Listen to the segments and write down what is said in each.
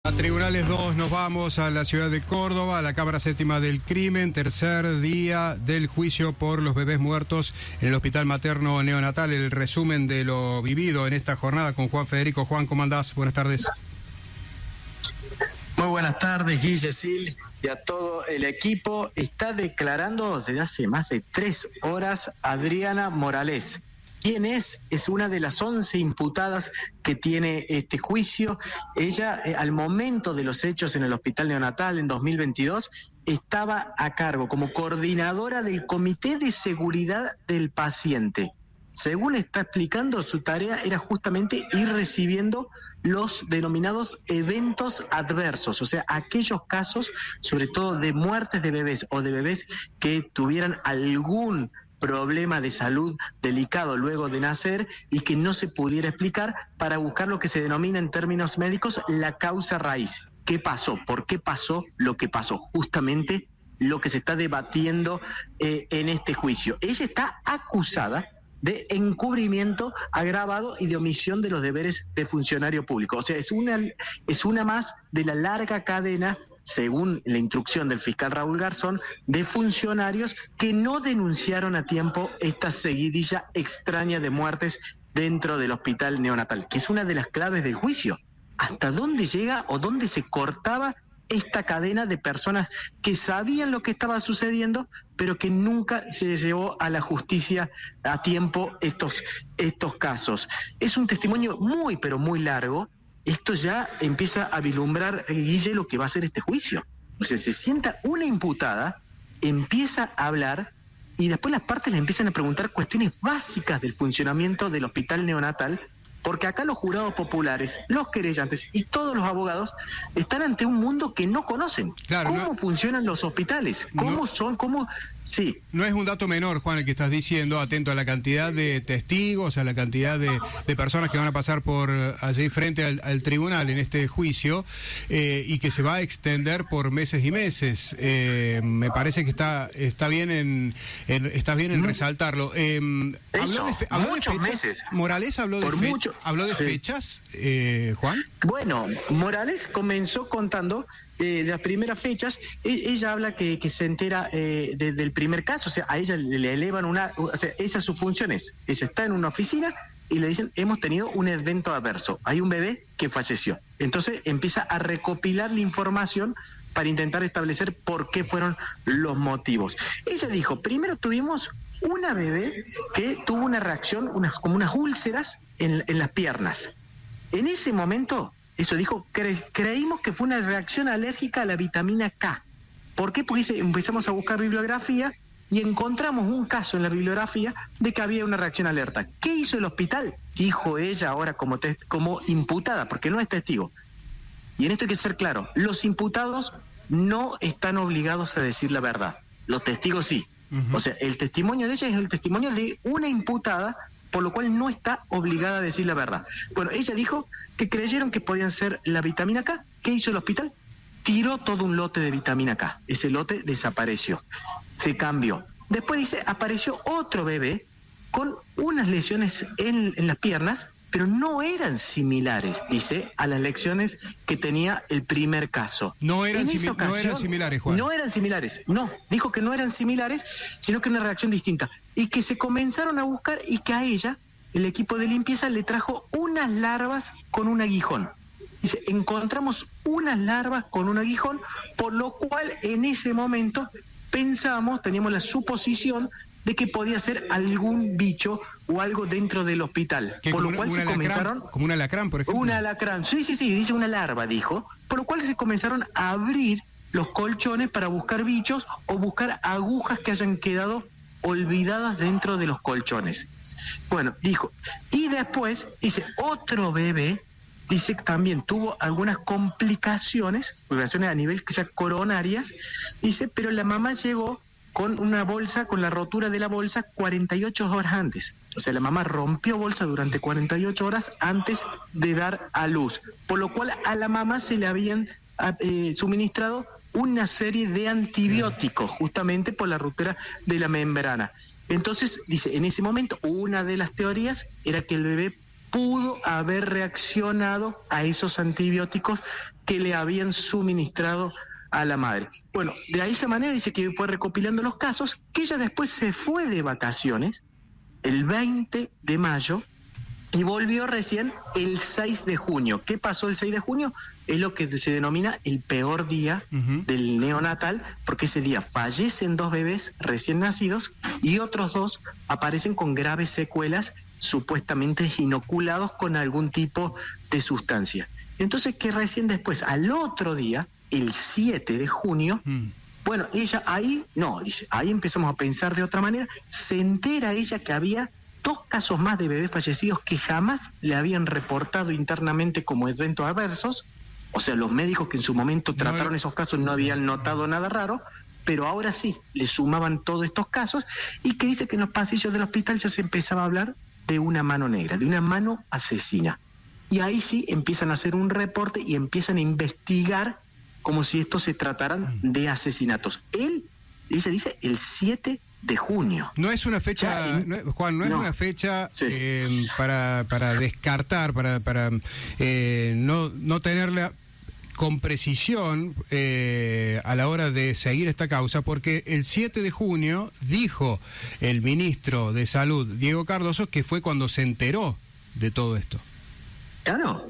A Tribunales 2 nos vamos a la ciudad de Córdoba, a la Cámara Séptima del Crimen, tercer día del juicio por los bebés muertos en el Hospital Materno Neonatal. El resumen de lo vivido en esta jornada con Juan Federico. Juan, ¿cómo andás? Buenas tardes. Muy buenas tardes, Guille, Sil, y a todo el equipo. Está declarando desde hace más de 3 horas Adriana Morales. ¿Quién es? Es una de las 11 imputadas que tiene este juicio. Ella, al momento de los hechos en el Hospital Neonatal en 2022, estaba a cargo como coordinadora del Comité de Seguridad del Paciente. Según está explicando, su tarea era justamente ir recibiendo los denominados eventos adversos, o sea, aquellos casos, sobre todo de muertes de bebés o de bebés que tuvieran algún problema de salud delicado luego de nacer y que no se pudiera explicar, para buscar lo que se denomina en términos médicos la causa raíz. ¿Qué pasó? ¿Por qué pasó lo que pasó? Justamente lo que se está debatiendo en este juicio. Ella está acusada de encubrimiento agravado y de omisión de los deberes de funcionario público. O sea, es una más de la larga cadena, según la instrucción del fiscal Raúl Garzón, de funcionarios que no denunciaron a tiempo esta seguidilla extraña de muertes dentro del hospital neonatal, que es una de las claves del juicio. ¿Hasta dónde llega o dónde se cortaba esta cadena de personas que sabían lo que estaba sucediendo, pero que nunca se llevó a la justicia a tiempo estos casos? Es un testimonio muy, pero muy largo. Esto ya empieza a vislumbrar, Guille, lo que va a ser este juicio. O sea, se sienta una imputada, empieza a hablar y después las partes le empiezan a preguntar cuestiones básicas del funcionamiento del hospital neonatal, porque acá los jurados populares, los querellantes y todos los abogados están ante un mundo que no conocen. Claro, ¿cómo funcionan los hospitales? ¿Cómo son? ¿Cómo? Sí. No es un dato menor, Juan, el que estás diciendo, atento a la cantidad de testigos, a la cantidad de personas que van a pasar por allí frente al tribunal en este juicio, y que se va a extender por meses y meses. Me parece que está bien en resaltarlo. Habló de fechas. Meses. Morales habló de sí. Fechas, Juan. Bueno, Morales comenzó contando las primeras fechas. Ella habla que se entera del primer caso, o sea, a ella le elevan o sea, esas sus funciones. Ella está en una oficina y le dicen: hemos tenido un evento adverso, hay un bebé que falleció. Entonces empieza a recopilar la información para intentar establecer por qué fueron los motivos. Ella dijo: primero tuvimos una bebé que tuvo una reacción, como unas úlceras en las piernas. En ese momento, eso dijo, creímos que fue una reacción alérgica a la vitamina K. ¿Por qué? Porque empezamos a buscar bibliografía y encontramos un caso en la bibliografía de que había una reacción alerta. ¿Qué hizo el hospital? Dijo ella ahora como imputada, porque no es testigo. Y en esto hay que ser claro: los imputados no están obligados a decir la verdad. Los testigos sí. Uh-huh. O sea, el testimonio de ella es el testimonio de una imputada, por lo cual no está obligada a decir la verdad. Bueno, ella dijo que creyeron que podían ser la vitamina K. ¿Qué hizo el hospital? Tiró todo un lote de vitamina K. Ese lote desapareció, se cambió. Después dice, apareció otro bebé con unas lesiones en las piernas, pero no eran similares, dice, a las lesiones que tenía el primer caso. No eran similares, Juan. No eran similares, no. Dijo que no eran similares, sino que una reacción distinta. Y que se comenzaron a buscar y que a ella, el equipo de limpieza, le trajo unas larvas con un aguijón. Dice, encontramos unas larvas con un aguijón, por lo cual en ese momento teníamos la suposición de que podía ser algún bicho o algo dentro del hospital. Por lo cual se comenzaron... Como un alacrán, por ejemplo. Un alacrán, sí, dice una larva, dijo. Por lo cual se comenzaron a abrir los colchones para buscar bichos o buscar agujas que hayan quedado olvidadas dentro de los colchones. Bueno, dijo. Y después, dice, otro bebé, dice que también tuvo algunas complicaciones a nivel ya coronarias, dice, pero la mamá llegó con una bolsa, con la rotura de la bolsa 48 horas antes. O sea, la mamá rompió bolsa durante 48 horas antes de dar a luz, por lo cual a la mamá se le habían suministrado una serie de antibióticos justamente por la ruptura de la membrana. Entonces, dice, en ese momento una de las teorías era que el bebé pudo haber reaccionado a esos antibióticos que le habían suministrado a la madre. Bueno, de esa manera dice que fue recopilando los casos, que ella después se fue de vacaciones el 20 de mayo y volvió recién el 6 de junio. ¿Qué pasó el 6 de junio? Es lo que se denomina el peor día del neonatal, porque ese día fallecen 2 bebés recién nacidos y otros 2 aparecen con graves secuelas, supuestamente inoculados con algún tipo de sustancia. Entonces, que recién después, al otro día, el 7 de junio, bueno, ella ahí, no, dice, ahí empezamos a pensar de otra manera, se entera ella que había 2 casos más de bebés fallecidos que jamás le habían reportado internamente como eventos adversos, o sea, los médicos que en su momento trataron esos casos no habían notado nada raro, pero ahora sí, le sumaban todos estos casos, y que dice que en los pasillos del hospital ya se empezaba a hablar de una mano negra, de una mano asesina. Y ahí sí empiezan a hacer un reporte y empiezan a investigar como si estos se trataran de asesinatos. Ella dice el 7 de junio. No es una fecha, Juan, no es una fecha para descartar, para no tenerla con precisión a la hora de seguir esta causa, porque el 7 de junio dijo el ministro de Salud, Diego Cardoso, que fue cuando se enteró de todo esto. Claro,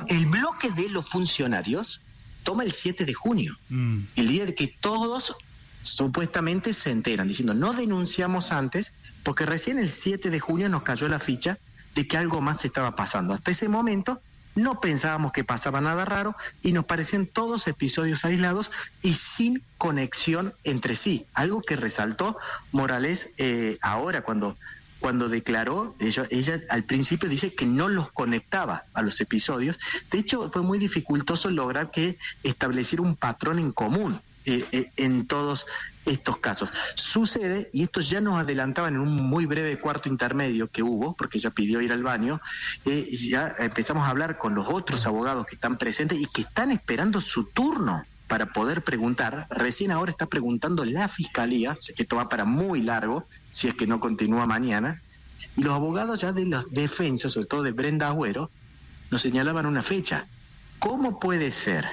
el bloque de los funcionarios toma el 7 de junio, el día de que todos supuestamente se enteran, diciendo no denunciamos antes, porque recién el 7 de junio nos cayó la ficha de que algo más estaba pasando. Hasta ese momento no pensábamos que pasaba nada raro y nos parecían todos episodios aislados y sin conexión entre sí, algo que resaltó Morales ahora cuando declaró. Ella al principio dice que no los conectaba a los episodios. De hecho, fue muy dificultoso lograr que estableciera un patrón en común en todos estos casos. Sucede, y esto ya nos adelantaban en un muy breve cuarto intermedio que hubo, porque ella pidió ir al baño, ya empezamos a hablar con los otros abogados que están presentes y que están esperando su turno para poder preguntar. Recién ahora está preguntando la Fiscalía, sé que esto va para muy largo, si es que no continúa mañana, y los abogados ya de la defensa, sobre todo de Brenda Agüero, nos señalaban una fecha. ¿Cómo puede ser?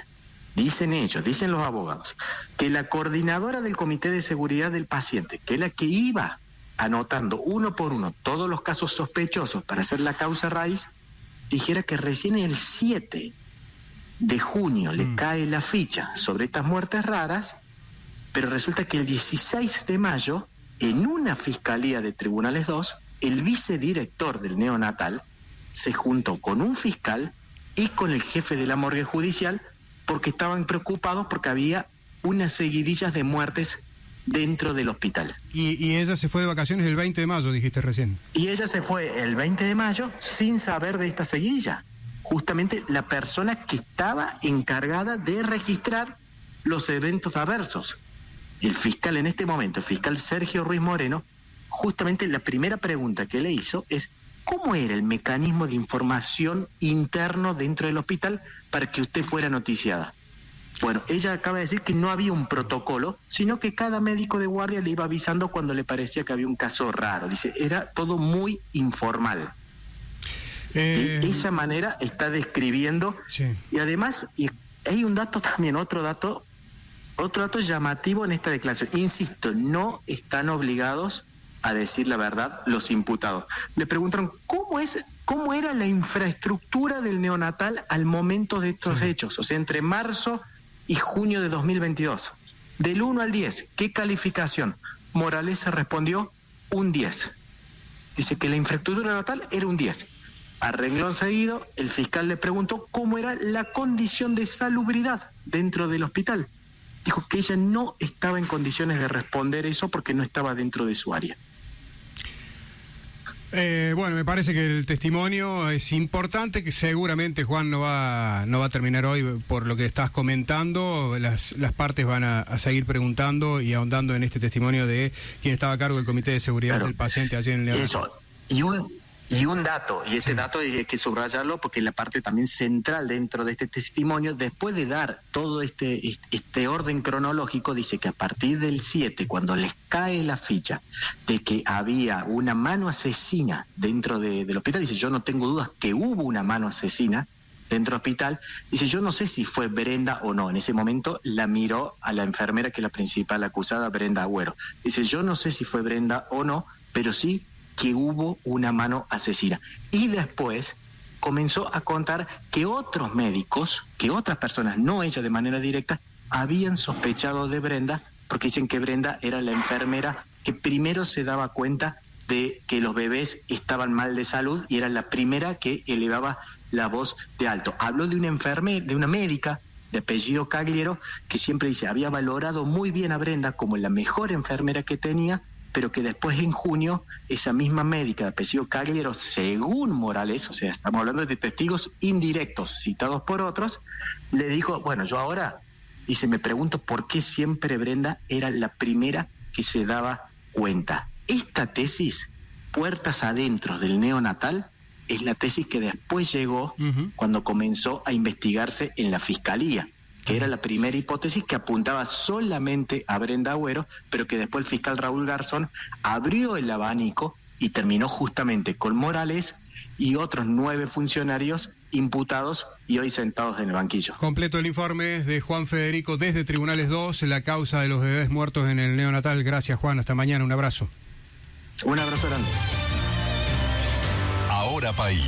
Dicen ellos, dicen los abogados, que la coordinadora del Comité de Seguridad del Paciente, que es la que iba anotando uno por uno todos los casos sospechosos para hacer la causa raíz, dijera que recién el 7 de junio le cae la ficha sobre estas muertes raras, pero resulta que el 16 de mayo, en una fiscalía de Tribunales 2, el vicedirector del neonatal se juntó con un fiscal y con el jefe de la morgue judicial porque estaban preocupados porque había unas seguidillas de muertes dentro del hospital. Y ella se fue de vacaciones el 20 de mayo, dijiste recién. Y ella se fue el 20 de mayo sin saber de esta seguidilla. Justamente la persona que estaba encargada de registrar los eventos adversos. El fiscal en este momento, el fiscal Sergio Ruiz Moreno, justamente la primera pregunta que le hizo es ¿cómo era el mecanismo de información interno dentro del hospital para que usted fuera noticiada? Bueno, ella acaba de decir que no había un protocolo, sino que cada médico de guardia le iba avisando cuando le parecía que había un caso raro. Dice, era todo muy informal. De esa manera está describiendo. Sí. Y además, y hay un dato también, otro dato llamativo en esta declaración. Insisto, no están obligados a decir la verdad los imputados. Le preguntaron cómo era la infraestructura del neonatal al momento de estos hechos, o sea, entre marzo y junio de 2022. Del 1 al 10, ¿qué calificación? Morales se respondió un 10. Dice que la infraestructura neonatal era un 10. A renglón seguido, el fiscal le preguntó cómo era la condición de salubridad dentro del hospital. Dijo que ella no estaba en condiciones de responder eso porque no estaba dentro de su área. Bueno, me parece que el testimonio es importante, que seguramente Juan no va a terminar hoy por lo que estás comentando. Las partes van a seguir preguntando y ahondando en este testimonio de quien estaba a cargo del Comité de Seguridad del Paciente allí en el neonatal. Eso. Y un dato, y este dato hay que subrayarlo porque es la parte también central dentro de este testimonio. Después de dar todo este orden cronológico, dice que a partir del 7, cuando les cae la ficha de que había una mano asesina dentro del hospital, dice, yo no tengo dudas que hubo una mano asesina dentro del hospital, dice, yo no sé si fue Brenda o no. En ese momento la miró a la enfermera, que es la principal acusada, Brenda Agüero. Dice, yo no sé si fue Brenda o no, pero sí que hubo una mano asesina. Y después comenzó a contar que otros médicos, que otras personas, no ella de manera directa, habían sospechado de Brenda, porque dicen que Brenda era la enfermera que primero se daba cuenta de que los bebés estaban mal de salud y era la primera que elevaba la voz de alto. Habló de una enfermera, de una médica de apellido Cagliero, que siempre dice, había valorado muy bien a Brenda como la mejor enfermera que tenía, pero que después en junio, esa misma médica de apellido Cagliero, según Morales, o sea, estamos hablando de testigos indirectos citados por otros, le dijo, bueno, yo ahora, dice, me pregunto por qué siempre Brenda era la primera que se daba cuenta. Esta tesis, puertas adentro del neonatal, es la tesis que después llegó cuando comenzó a investigarse en la Fiscalía, que era la primera hipótesis que apuntaba solamente a Brenda Agüero, pero que después el fiscal Raúl Garzón abrió el abanico y terminó justamente con Morales y otros 9 funcionarios imputados y hoy sentados en el banquillo. Completo el informe de Juan Federico desde Tribunales 2, la causa de los bebés muertos en el neonatal. Gracias, Juan. Hasta mañana. Un abrazo. Un abrazo grande. Ahora País.